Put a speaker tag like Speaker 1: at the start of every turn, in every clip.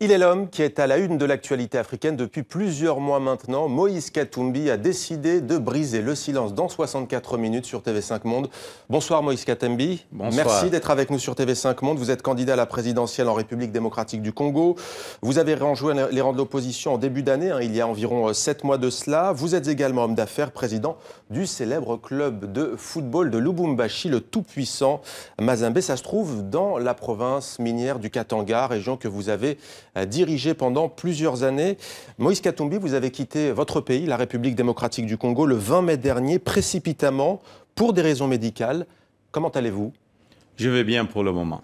Speaker 1: Il est l'homme qui est à la une de l'actualité africaine depuis plusieurs mois maintenant. Moïse Katumbi a décidé de briser le silence dans 64 minutes sur TV5 Monde. Bonsoir Moïse Katumbi.
Speaker 2: Bonsoir.
Speaker 1: Merci d'être avec nous sur TV5 Monde. Vous êtes candidat à la présidentielle en République démocratique du Congo. Vous avez rejoint les rangs de l'opposition en début d'année, il y a environ 7 mois de cela. Vous êtes également homme d'affaires, président du célèbre club de football de Lubumbashi, le tout-puissant Mazembe. Ça se trouve dans la province minière du Katanga, région que vous avez dirigé pendant plusieurs années. Moïse Katumbi, vous avez quitté votre pays, la République démocratique du Congo, le 20 mai dernier, précipitamment, pour des raisons médicales. Comment allez-vous?
Speaker 2: Je vais bien pour le moment.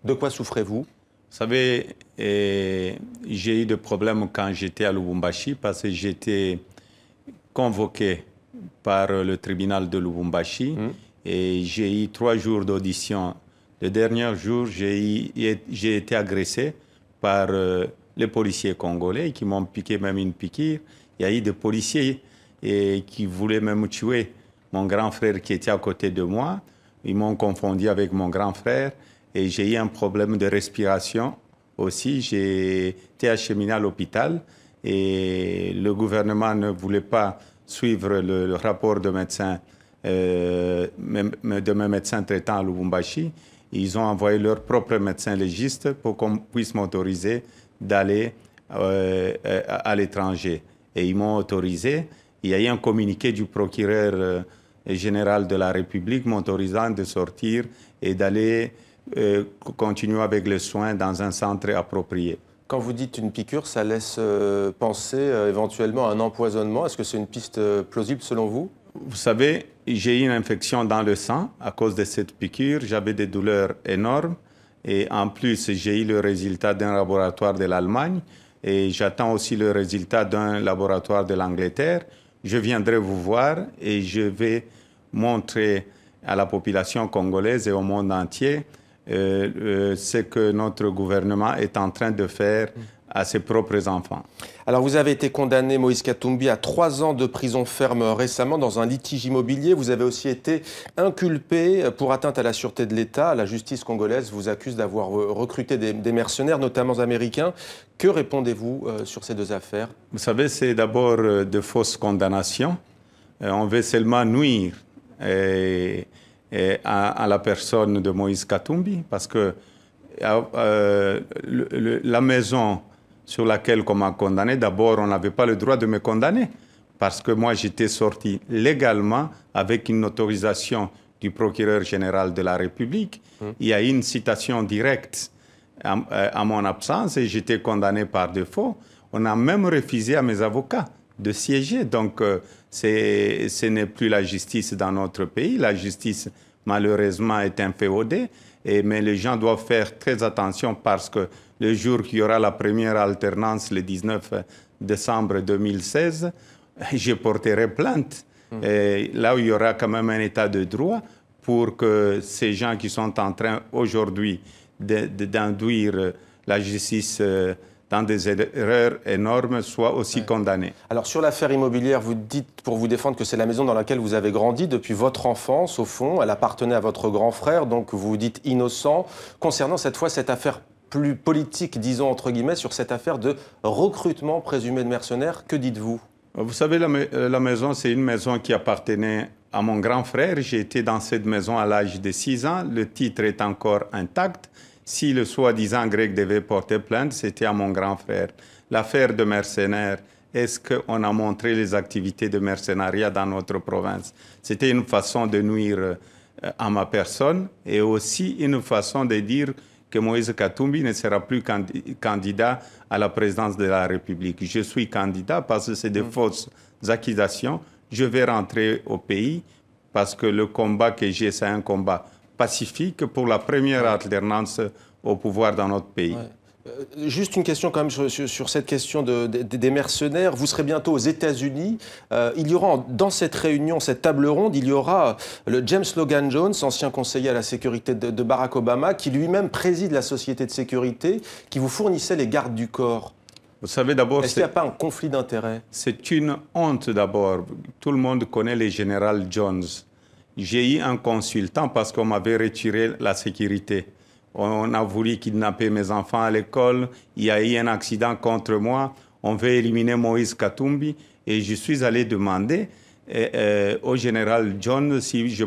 Speaker 1: De quoi souffrez-vous?
Speaker 2: Vous savez, j'ai eu des problèmes quand j'étais à Lubumbashi parce que j'étais convoqué par le tribunal de Lubumbashi et j'ai eu 3 jours d'audition. Le dernier jour, j'ai été agressé par les policiers congolais qui m'ont piqué même une piqûre. Il y a eu des policiers qui voulaient même tuer mon grand frère qui était à côté de moi. Ils m'ont confondu avec mon grand frère et j'ai eu un problème de respiration aussi. J'ai été acheminé à l'hôpital et le gouvernement ne voulait pas suivre le rapport de médecin, de mes médecins traitants à Lubumbashi. Ils ont envoyé leur propre médecin légiste pour qu'on puisse m'autoriser d'aller à l'étranger. Et ils m'ont autorisé. Il y a eu un communiqué du procureur général de la République m'autorisant de sortir et d'aller continuer avec les soins dans un centre approprié.
Speaker 1: Quand vous dites une piqûre, ça laisse penser éventuellement à un empoisonnement. Est-ce que c'est une piste plausible selon vous?
Speaker 2: Vous savez, j'ai eu une infection dans le sang à cause de cette piqûre. J'avais des douleurs énormes. Et en plus, j'ai eu le résultat d'un laboratoire de l'Allemagne. Et j'attends aussi le résultat d'un laboratoire de l'Angleterre. Je viendrai vous voir et je vais montrer à la population congolaise et au monde entier ce que notre gouvernement est en train de faire à ses propres enfants.
Speaker 1: Alors vous avez été condamné, Moïse Katumbi, à 3 ans de prison ferme récemment dans un litige immobilier. Vous avez aussi été inculpé pour atteinte à la sûreté de l'État. La justice congolaise vous accuse d'avoir recruté des mercenaires, notamment américains. Que répondez-vous sur ces 2 affaires?
Speaker 2: Vous savez, c'est d'abord de fausses condamnations. On veut seulement nuire à la personne de Moïse Katumbi parce que la maison sur laquelle on m'a condamné, d'abord, on n'avait pas le droit de me condamner parce que moi, j'étais sorti légalement avec une autorisation du procureur général de la République. Il y a une citation directe à mon absence et j'étais condamné par défaut. On a même refusé à mes avocats de siéger. Donc, ce n'est plus la justice dans notre pays. La justice, malheureusement, est inféodée. Mais les gens doivent faire très attention parce que le jour qu'il y aura la première alternance, le 19 décembre 2016, je porterai plainte. Et là où il y aura quand même un état de droit pour que ces gens qui sont en train aujourd'hui d'induire la justice dans des erreurs énormes soient aussi condamnés.
Speaker 1: Alors sur l'affaire immobilière, vous dites pour vous défendre que c'est la maison dans laquelle vous avez grandi depuis votre enfance, au fond. Elle appartenait à votre grand frère, donc vous vous dites innocent. Concernant cette fois cette affaire plus politique, disons entre guillemets, sur cette affaire de recrutement présumé de mercenaires, que dites-vous?
Speaker 2: Vous savez, la maison, c'est une maison qui appartenait à mon grand frère. J'ai été dans cette maison à l'âge de 6 ans. Le titre est encore intact. Si le soi-disant grec devait porter plainte, c'était à mon grand frère. L'affaire de mercenaires, est-ce qu'on a montré les activités de mercenariat dans notre province? C'était une façon de nuire à ma personne et aussi une façon de dire que Moïse Katumbi ne sera plus candidat à la présidence de la République. Je suis candidat parce que c'est des fausses accusations. Je vais rentrer au pays parce que le combat que j'ai, c'est un combat pacifique pour la première alternance au pouvoir dans notre pays.
Speaker 1: Juste une question quand même sur cette question des mercenaires. Vous serez bientôt aux États-Unis. Il y aura dans cette réunion, cette table ronde, il y aura le James Logan Jones, ancien conseiller à la sécurité de Barack Obama, qui lui-même préside la société de sécurité, qui vous fournissait les gardes du corps.
Speaker 2: Vous savez d'abord...
Speaker 1: Est-ce qu'il n'y a pas un conflit d'intérêts?
Speaker 2: C'est une honte d'abord. Tout le monde connaît le général Jones. J'ai eu un consultant parce qu'on m'avait retiré la sécurité. On a voulu kidnapper mes enfants à l'école. Il y a eu un accident contre moi. On veut éliminer Moïse Katumbi. Et je suis allé demander au général John si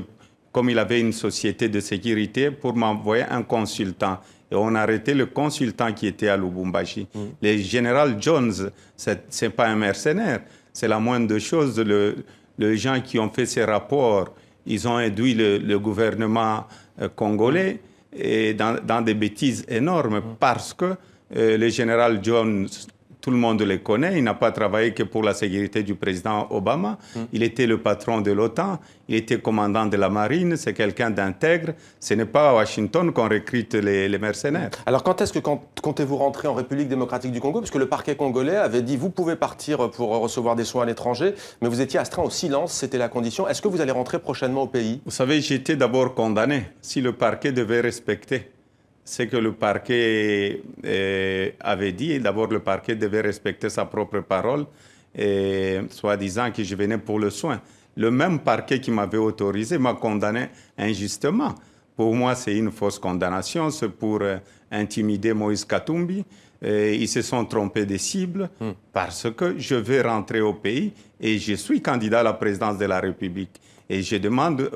Speaker 2: comme il avait une société de sécurité, pour m'envoyer un consultant. Et on a arrêté le consultant qui était à Lubumbashi. Le général Jones, ce n'est pas un mercenaire. C'est la moindre des choses. Les gens qui ont fait ces rapports, ils ont induit le gouvernement congolais et dans des bêtises énormes parce que le général Jones, tout le monde le connaît, il n'a pas travaillé que pour la sécurité du président Obama. Il était le patron de l'OTAN, il était commandant de la marine, c'est quelqu'un d'intègre. Ce n'est pas à Washington qu'on recrute les mercenaires.
Speaker 1: Alors quand est-ce que comptez-vous rentrer en République démocratique du Congo? Parce que le parquet congolais avait dit vous pouvez partir pour recevoir des soins à l'étranger, mais vous étiez astreint au silence, c'était la condition. Est-ce que vous allez rentrer prochainement au pays?
Speaker 2: Vous savez, j'étais d'abord condamné. Si le parquet devait respecter ce que le parquet avait dit, d'abord le parquet devait respecter sa propre parole, soi-disant que je venais pour le soin. Le même parquet qui m'avait autorisé m'a condamné injustement. Pour moi, c'est une fausse condamnation, c'est pour intimider Moïse Katumbi. Ils se sont trompés de cible parce que je veux rentrer au pays et je suis candidat à la présidence de la République. Et je demande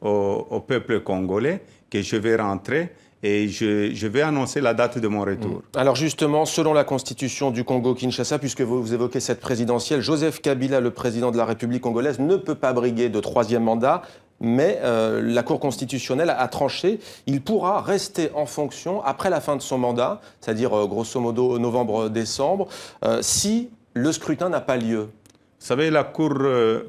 Speaker 2: au peuple congolais que je vais rentrer et je vais annoncer la date de mon retour.
Speaker 1: Alors justement, selon la constitution du Congo-Kinshasa, puisque vous évoquez cette présidentielle, Joseph Kabila, le président de la République congolaise, ne peut pas briguer de troisième mandat, mais la Cour constitutionnelle a tranché. Il pourra rester en fonction après la fin de son mandat, c'est-à-dire grosso modo novembre-décembre, si le scrutin n'a pas lieu.
Speaker 2: Vous savez, la Cour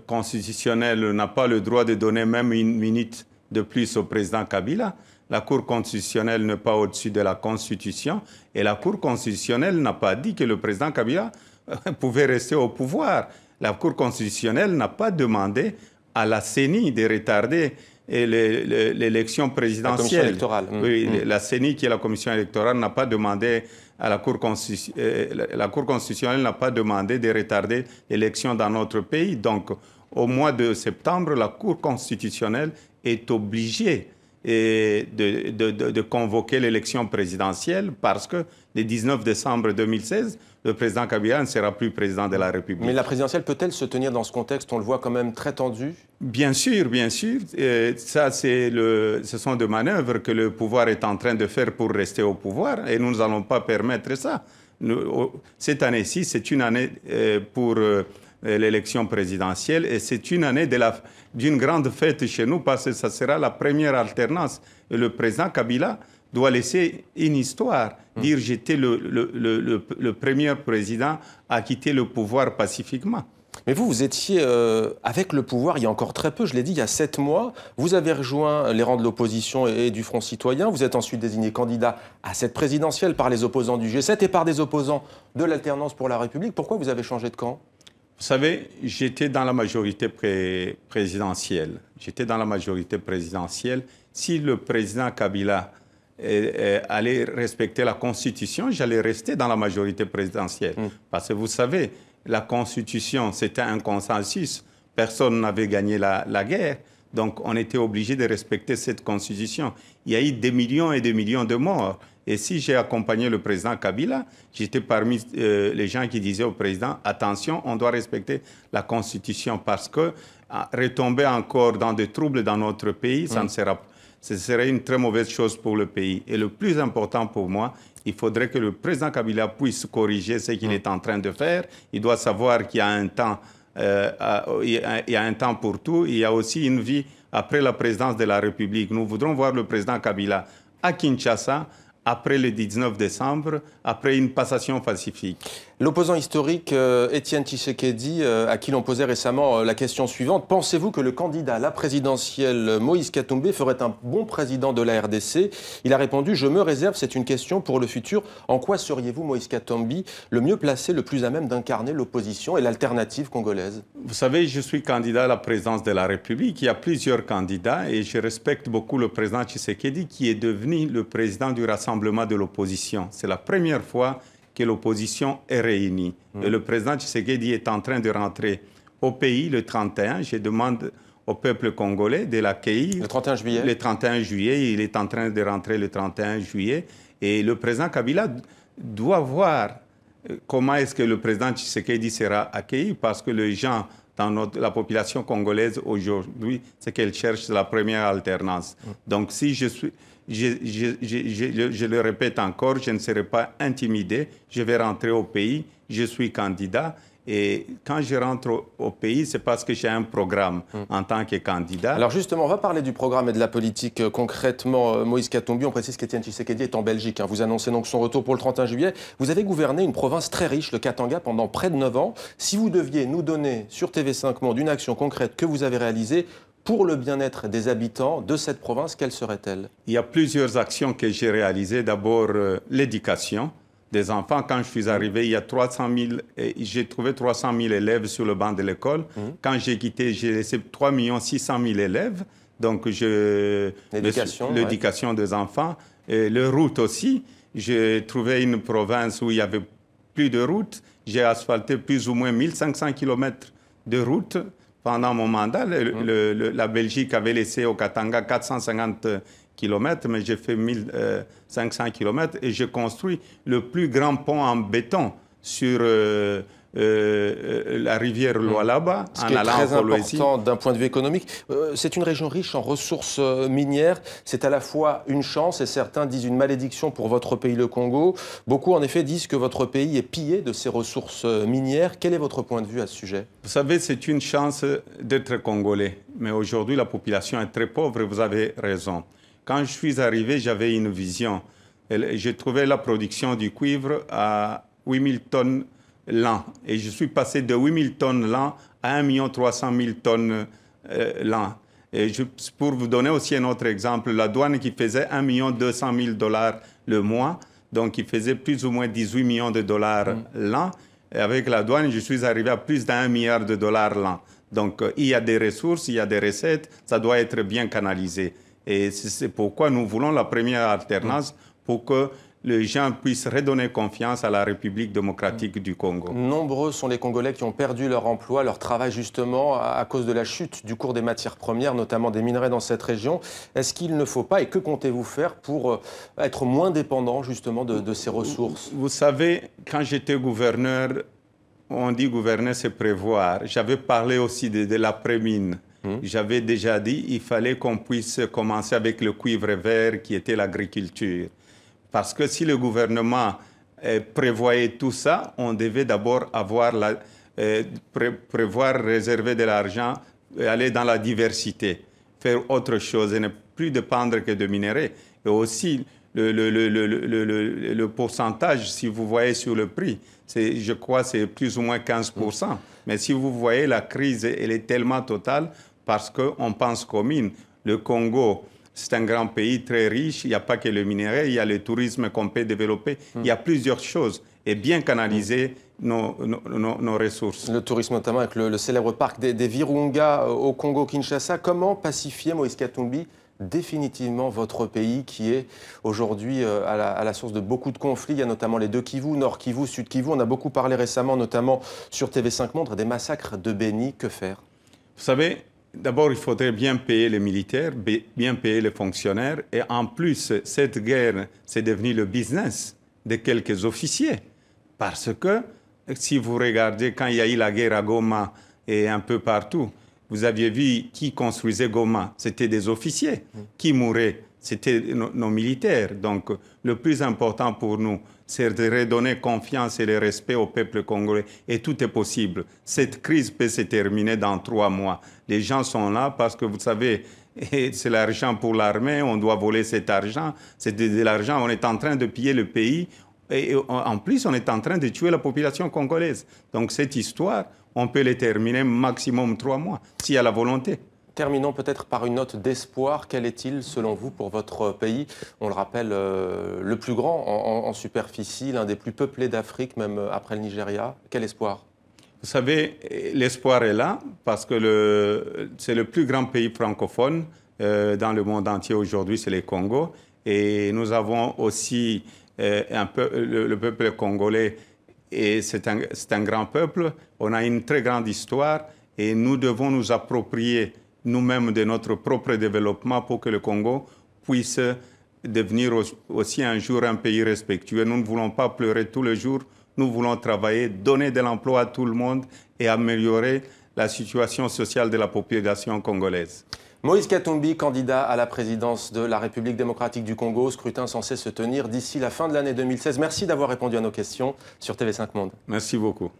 Speaker 2: constitutionnelle n'a pas le droit de donner même une minute de plus au président Kabila. La Cour constitutionnelle n'est pas au-dessus de la Constitution et la Cour constitutionnelle n'a pas dit que le président Kabila pouvait rester au pouvoir. La Cour constitutionnelle n'a pas demandé à la CENI de retarder l'élection présidentielle.
Speaker 1: La commission électorale.
Speaker 2: Oui, la CENI, qui est la commission électorale, n'a pas demandé à la Cour constitutionnelle n'a pas demandé de retarder l'élection dans notre pays. Donc, au mois de septembre, la Cour constitutionnelle est obligée de convoquer l'élection présidentielle parce que le 19 décembre 2016, le président Kabila ne sera plus président de la République.
Speaker 1: Mais la présidentielle peut-elle se tenir dans ce contexte? On le voit quand même très tendu.
Speaker 2: Bien sûr, bien sûr. Ça, ce sont des manœuvres que le pouvoir est en train de faire pour rester au pouvoir et nous n'allons pas permettre ça. Cette année-ci, c'est une année pour l'élection présidentielle et c'est une année d'une grande fête chez nous parce que ça sera la première alternance. Et le président Kabila doit laisser une histoire, dire j'étais le premier président à quitter le pouvoir pacifiquement.
Speaker 1: Mais vous étiez avec le pouvoir il y a encore très peu, je l'ai dit, il y a 7 mois. Vous avez rejoint les rangs de l'opposition et du Front citoyen. Vous êtes ensuite désigné candidat à cette présidentielle par les opposants du G7 et par des opposants de l'Alternance pour la République. Pourquoi vous avez changé de camp?
Speaker 2: Vous savez, j'étais dans la majorité présidentielle. J'étais dans la majorité présidentielle. Si le président Kabila allait respecter la Constitution, j'allais rester dans la majorité présidentielle. Parce que vous savez, la Constitution, c'était un consensus. Personne n'avait gagné la guerre. Donc, on était obligé de respecter cette Constitution. Il y a eu des millions et des millions de morts. Et si j'ai accompagné le président Kabila, j'étais parmi les gens qui disaient au président, attention, on doit respecter la Constitution parce que retomber encore dans des troubles dans notre pays, ce serait une très mauvaise chose pour le pays. Et le plus important pour moi, il faudrait que le président Kabila puisse corriger ce qu'il est en train de faire. Il doit savoir qu'il y a un temps, il y a un temps pour tout. Il y a aussi une vie après la présidence de la République. Nous voudrons voir le président Kabila à Kinshasa après le 19 décembre, après une passation pacifique.
Speaker 1: L'opposant historique Étienne Tshisekedi, à qui l'on posait récemment la question suivante, pensez-vous que le candidat à la présidentielle Moïse Katumbi ferait un bon président de la RDC? Il a répondu, je me réserve, c'est une question pour le futur. En quoi seriez-vous, Moïse Katumbi, le mieux placé, le plus à même d'incarner l'opposition et l'alternative congolaise?
Speaker 2: Vous savez, je suis candidat à la présidence de la République. Il y a plusieurs candidats et je respecte beaucoup le président Tshisekedi qui est devenu le président du rassemblement de l'opposition. C'est la première fois que l'opposition est réunie. Et le président Tshisekedi est en train de rentrer au pays le 31. Je demande au peuple congolais de l'accueillir.
Speaker 1: Le 31 juillet.
Speaker 2: Le 31 juillet, il est en train de rentrer le 31 juillet. Et le président Kabila doit voir comment est-ce que le président Tshisekedi sera accueilli, parce que les gens dans la population congolaise aujourd'hui, c'est qu'elle cherche la première alternance. Donc si je le répète encore, je ne serai pas intimidé, je vais rentrer au pays, je suis candidat. Et quand je rentre au pays, c'est parce que j'ai un programme en tant que candidat.
Speaker 1: Alors justement, on va parler du programme et de la politique concrètement. Moïse Katumbi, on précise qu'Étienne Tshisekedi est en Belgique. Vous annoncez donc son retour pour le 31 juillet. Vous avez gouverné une province très riche, le Katanga, pendant près de 9 ans. Si vous deviez nous donner sur TV5 Monde une action concrète que vous avez réalisée pour le bien-être des habitants de cette province, quelle serait-elle?
Speaker 2: Il y a plusieurs actions que j'ai réalisées. D'abord, l'éducation des enfants. Quand je suis arrivé, il y a 300 000, j'ai trouvé 300 000 élèves sur le banc de l'école. Quand j'ai quitté, j'ai laissé 3 600 000 élèves. Donc, l'éducation des enfants. Et les routes aussi. J'ai trouvé une province où il y avait plus de routes. J'ai asphalté plus ou moins 1500 km de routes pendant mon mandat. La Belgique avait laissé au Katanga 450 km, mais j'ai fait 1500 km et j'ai construit le plus grand pont en béton sur la rivière Lualaba,
Speaker 1: en allant en Kolwezi. Ce qui est très important d'un point de vue économique. C'est une région riche en ressources minières. C'est à la fois une chance et certains disent une malédiction pour votre pays, le Congo. Beaucoup, en effet, disent que votre pays est pillé de ses ressources minières. Quel est votre point de vue à ce sujet?
Speaker 2: Vous savez, c'est une chance d'être congolais. Mais aujourd'hui, la population est très pauvre et vous avez raison. Quand je suis arrivé, j'avais une vision. J'ai trouvé la production du cuivre à 8000 tonnes l'an. Et je suis passé de 8000 tonnes l'an à 1 300 000 tonnes l'an. Et pour vous donner aussi un autre exemple, la douane qui faisait 1 200 000 $ le mois, donc qui faisait plus ou moins 18 millions de dollars l'an. Et avec la douane, je suis arrivé à plus d'1 milliard de dollars l'an. Donc il y a des ressources, il y a des recettes, ça doit être bien canalisé. Et c'est pourquoi nous voulons la première alternance pour que les gens puissent redonner confiance à la République démocratique du Congo.
Speaker 1: Nombreux sont les Congolais qui ont perdu leur emploi, leur travail justement à cause de la chute du cours des matières premières, notamment des minerais dans cette région. Est-ce qu'il ne faut pas, et que comptez-vous faire pour être moins dépendant justement de ces ressources?
Speaker 2: Vous savez, quand j'étais gouverneur, on dit gouverner c'est prévoir. J'avais parlé aussi de l'après-mine. J'avais déjà dit qu'il fallait qu'on puisse commencer avec le cuivre vert qui était l'agriculture. Parce que si le gouvernement prévoyait tout ça, on devait d'abord prévoir réserver de l'argent, aller dans la diversité, faire autre chose et ne plus dépendre que de minerais. Et aussi, le pourcentage, si vous voyez sur le prix, je crois que c'est plus ou moins 15%. Mais si vous voyez, la crise, elle est tellement totale parce qu'on pense comme le Congo, c'est un grand pays très riche. Il n'y a pas que le minerai, il y a le tourisme qu'on peut développer. Il y a plusieurs choses. Et bien canaliser nos ressources.
Speaker 1: Le tourisme notamment avec le célèbre parc des Virunga au Congo-Kinshasa. Comment pacifier, Moïse Katumbi, définitivement votre pays qui est aujourd'hui à la source de beaucoup de conflits? Il y a notamment les deux Kivu, Nord Kivu, Sud Kivu. On a beaucoup parlé récemment, notamment sur TV5 Monde, des massacres de Beni. Que faire?
Speaker 2: Vous savez, d'abord, il faudrait bien payer les militaires, bien payer les fonctionnaires. Et en plus, cette guerre, c'est devenu le business de quelques officiers. Parce que, si vous regardez, quand il y a eu la guerre à Goma et un peu partout, vous aviez vu qui construisait Goma. C'était des officiers. Qui mouraient, c'était nos militaires. Donc, le plus important pour nous, c'est de redonner confiance et le respect au peuple congolais. Et tout est possible. Cette crise peut se terminer dans 3 mois. Les gens sont là parce que, vous savez, c'est l'argent pour l'armée, on doit voler cet argent. C'est de l'argent, on est en train de piller le pays. Et en plus, on est en train de tuer la population congolaise. Donc, cette histoire, on peut la terminer maximum 3 mois, s'il y a la volonté.
Speaker 1: Terminons peut-être par une note d'espoir. Quel est-il, selon vous, pour votre pays? On le rappelle, le plus grand en superficie, l'un des plus peuplés d'Afrique, même après le Nigeria. Quel espoir?
Speaker 2: Vous savez, l'espoir est là parce que c'est le plus grand pays francophone dans le monde entier aujourd'hui, c'est le Congo. Et nous avons aussi le peuple congolais, et c'est un grand peuple. On a une très grande histoire et nous devons nous approprier nous-mêmes de notre propre développement pour que le Congo puisse devenir aussi un jour un pays respectueux. Nous ne voulons pas pleurer tous les jours, nous voulons travailler, donner de l'emploi à tout le monde et améliorer la situation sociale de la population congolaise.
Speaker 1: Moïse Katumbi, candidat à la présidence de la République démocratique du Congo, scrutin censé se tenir d'ici la fin de l'année 2016. Merci d'avoir répondu à nos questions sur TV5 Monde.
Speaker 2: Merci beaucoup.